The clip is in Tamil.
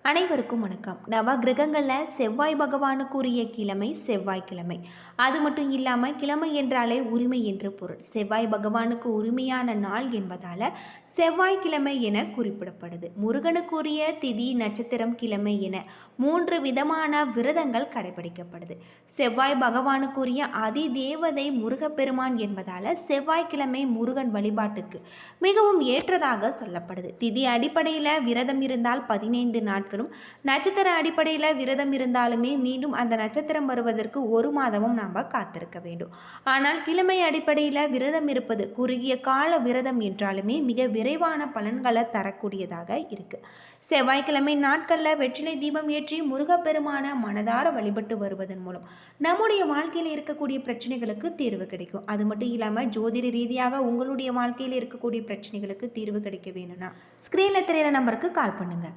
அனைவருக்கும் வணக்கம். நவ கிரகங்களில் செவ்வாய் பகவானுக்குரிய கிழமை செவ்வாய்க்கிழமை. அது மட்டும் இல்லாமல் கிழமை என்றாலே உரிமை என்று பொருள். செவ்வாய் பகவானுக்கு உரிமையான நாள் என்பதால் செவ்வாய்க்கிழமை என குறிப்பிடப்படுது. முருகனுக்குரிய திதி நட்சத்திரம் கிழமை என 3 விதமான விரதங்கள் கடைபிடிக்கப்படுது. செவ்வாய் பகவானுக்குரிய அதி தேவதை முருகப்பெருமான் என்பதால் செவ்வாய்க்கிழமை முருகன் வழிபாட்டுக்கு மிகவும் ஏற்றதாக சொல்லப்படுது. திதி அடிப்படையில் விரதம் இருந்தால் 15 நாட்கள், நட்சத்திர அடிப்படையில் விரதம் இருந்தாலுமே மீண்டும் அந்த நட்சத்திரம் வருவதற்கு 1 மாதமும் நாம் காத்திருக்க வேண்டும். ஆனால் கிழமை அடிப்படையில் விரதம் இருப்பது குறுகிய கால விரதம் என்றாலுமே மிக விரைவான பலன்களை தரக்கூடியதாக இருக்கு. செவ்வாய்க்கிழமை நாட்களில் வெற்றிலை தீபம் ஏற்றி முருகப்பெருமான மனதார வழிபட்டு வருவதன் மூலம் நம்முடைய வாழ்க்கையில் இருக்கக்கூடிய பிரச்சனைகளுக்கு தீர்வு கிடைக்கும். அது மட்டும் இல்லாமல் ஜோதிட ரீதியாக உங்களுடைய வாழ்க்கையில் இருக்கக்கூடிய பிரச்சனைகளுக்கு தீர்வு கிடைக்க வேணும்னா ஸ்கிரீனில் தெரியிற நம்பருக்கு கால் பண்ணுங்க.